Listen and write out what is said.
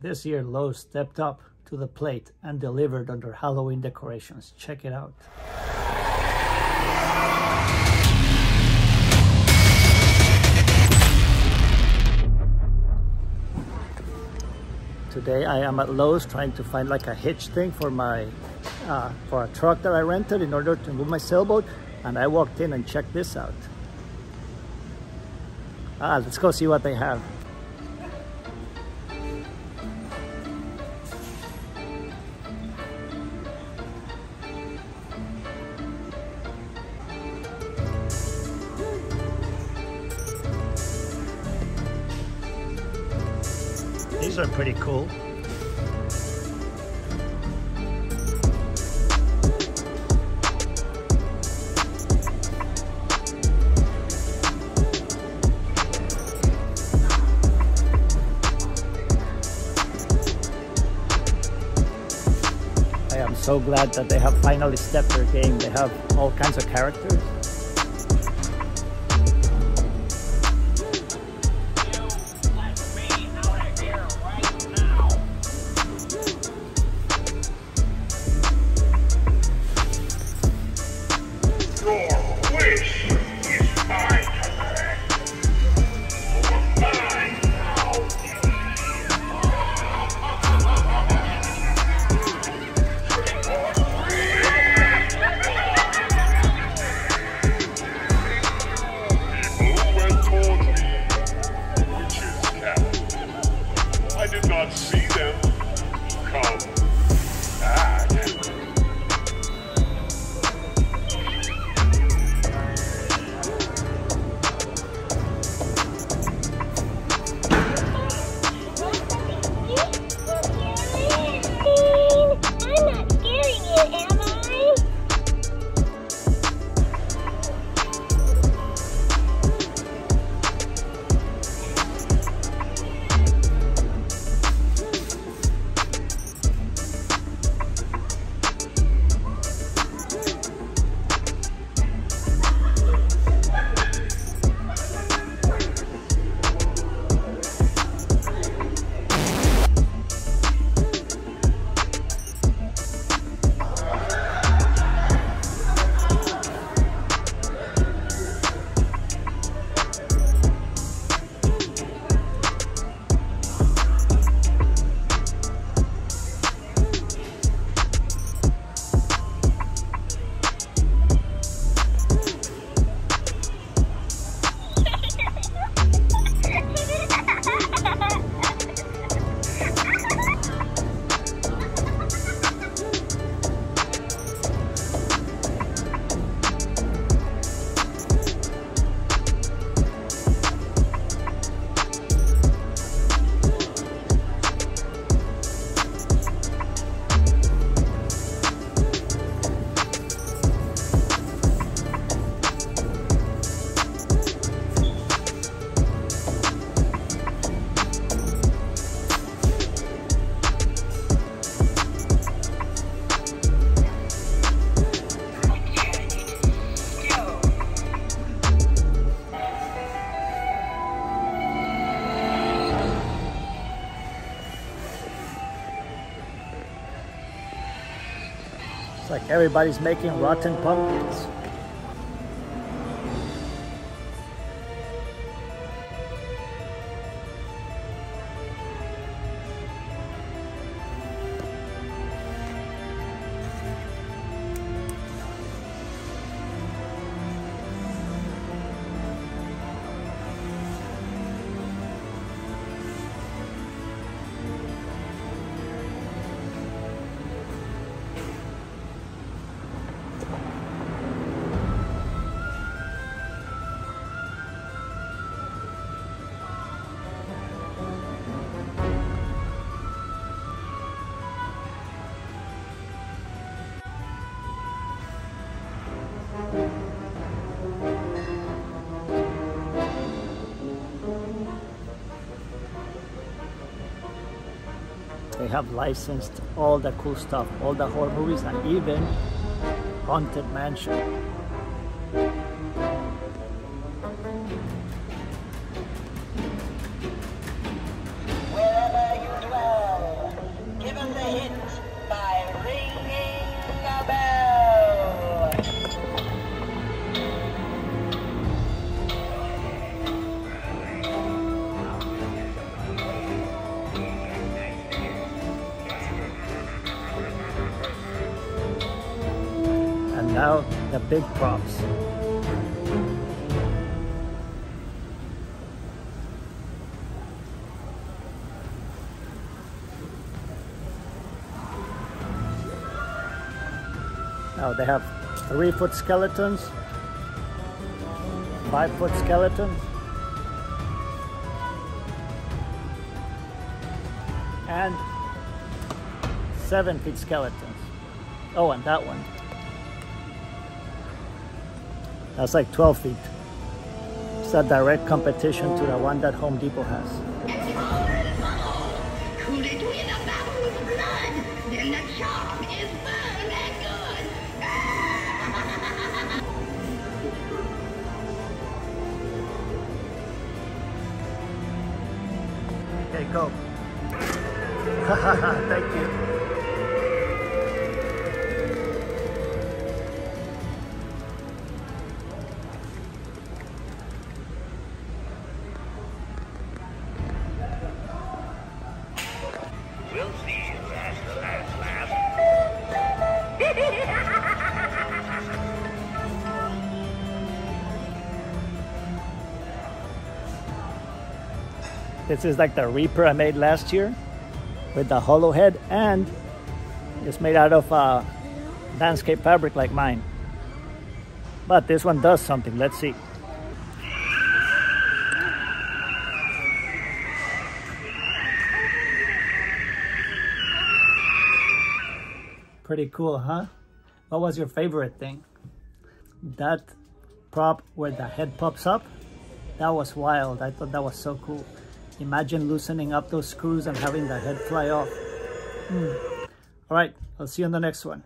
This year, Lowe stepped up to the plate and delivered on their Halloween decorations. Check it out. Today I am at Lowe's trying to find like a hitch thing for my for a truck that I rented in order to move my sailboat, and I walked in and checked this out. Let's go see what they have. These are pretty cool. I am so glad that they have finally stepped their game. They have all kinds of characters. Like everybody's making rotten pumpkins. They have licensed all the cool stuff, all the horror movies, and even Haunted Mansion. Wherever you dwell, now the big props. Now they have 3-foot skeletons, 5-foot skeletons, and 7-feet skeletons. Oh, and that one. That's like 12 feet. It's a direct competition to the one that Home Depot has. Cool it with a bottle of blood, then the charm is burned and good. Okay, go. Thank you. We'll see you last the last laugh. This is like the Reaper I made last year with the hollow head, and it's made out of landscape fabric like mine. But this one does something. Let's see. Pretty cool, huh? What was your favorite thing? That prop where the head pops up? That was wild. I thought that was so cool. Imagine loosening up those screws and having the head fly off. All right, I'll see you on the next one.